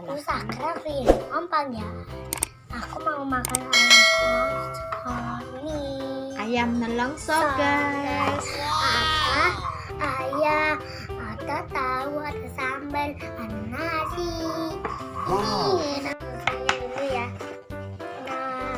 susah keren ompong ya. Aku mau makan ayam ini. Ayam nelongso guys. Apa? Ayam, ada tahu, ada sambal, ada nasi. Ini makannya dulu ya. Nah,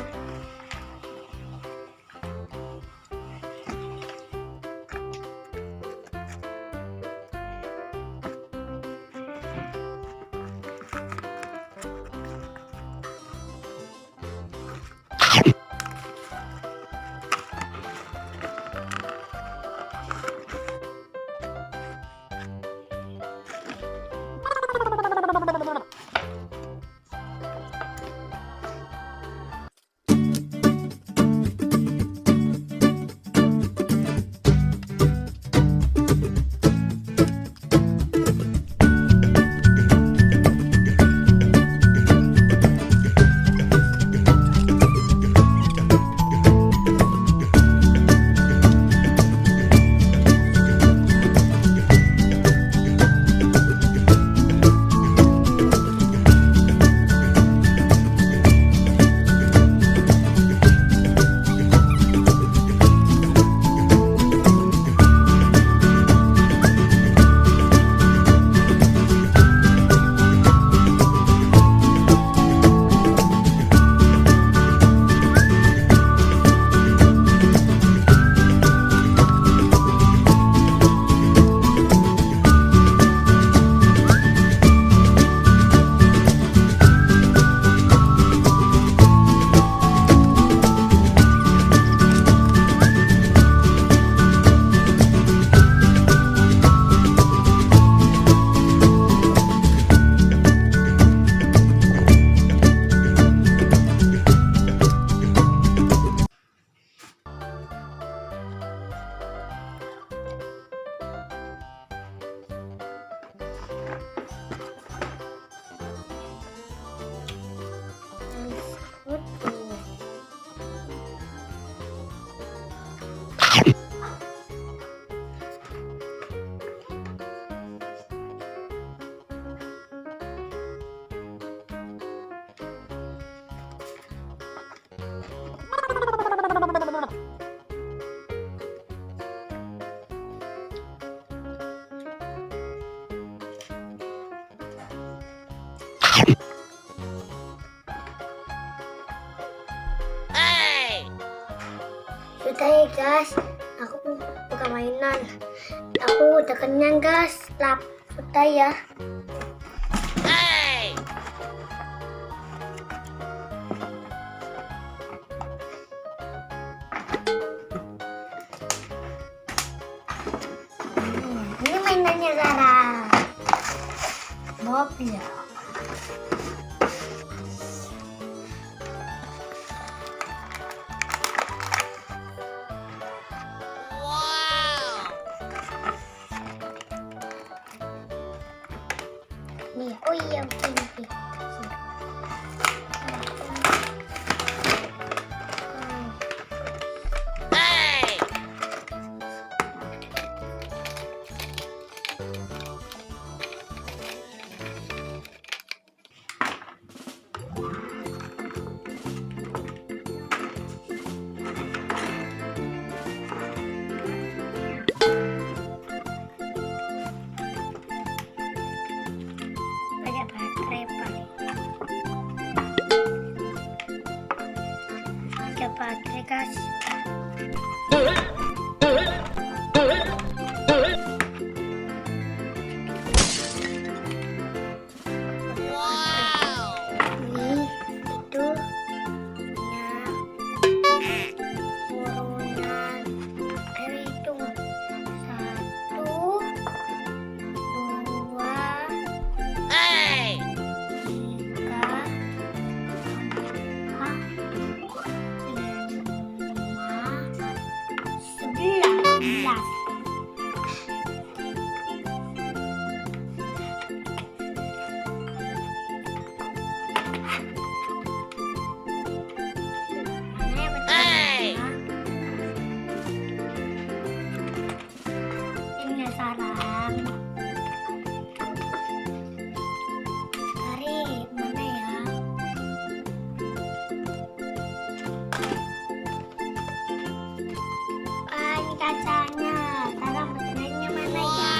sudah ya guys, aku buka mainan. Aku udah kenyang guys, sudah ya. Ini mainannya Zara, mobil. Nih, oh iya ini. Baterai guys. Ini itu urunan dari itu 1, 2, 3, 4, 5, cacanya. Sekarang makanannya mana ya?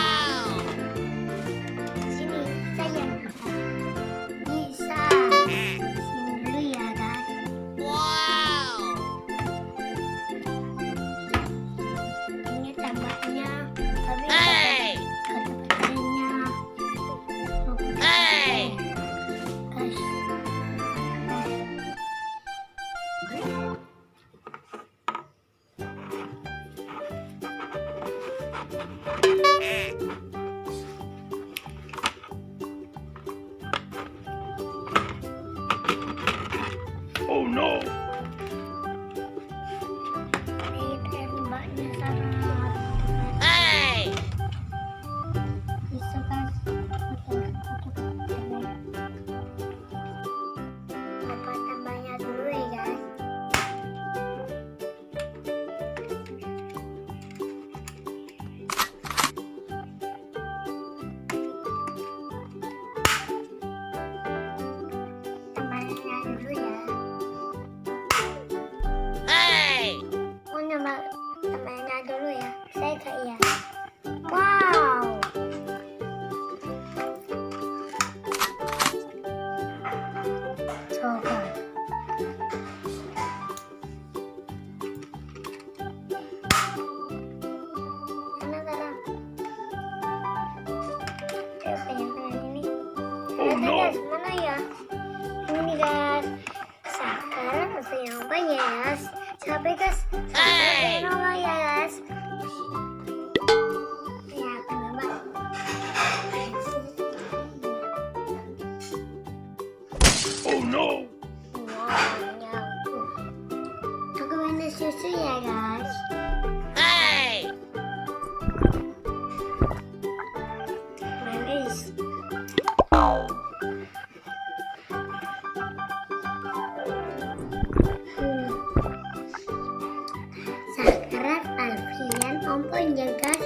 Sini saya bisa. Sini dulu ya guys. Ini tembaknya, tapi kata baterainya. Guys. Oh no! Ini tembaknya sangat bisa guys. Apa tambahnya dulu ya guys. Tambahnya dulu ya. Oh, tambahnya dulu ya. Saya kayak iya. Wow. Coba. Mana sekarang? Saya pengen ini. Oh no! Guys, mana ya? Ini guys. Sekarang saya yang banyak guys. Sampai guys. Sampai apa ya guys? Ya, kenapa? Oh no! Wow, ya. Aku minum susu ya guys. Manis. Sekarang Alfian ompong ya guys.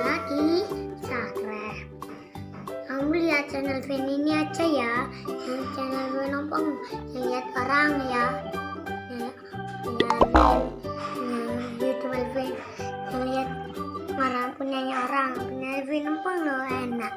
Lagi sekarang kamu lihat channel Alfian ini aja ya. Yang channel Alfian ompong lihat orang ya. Yang YouTube Alfian lihat orang punyanya orang. Punya Alfian ompong loh enak.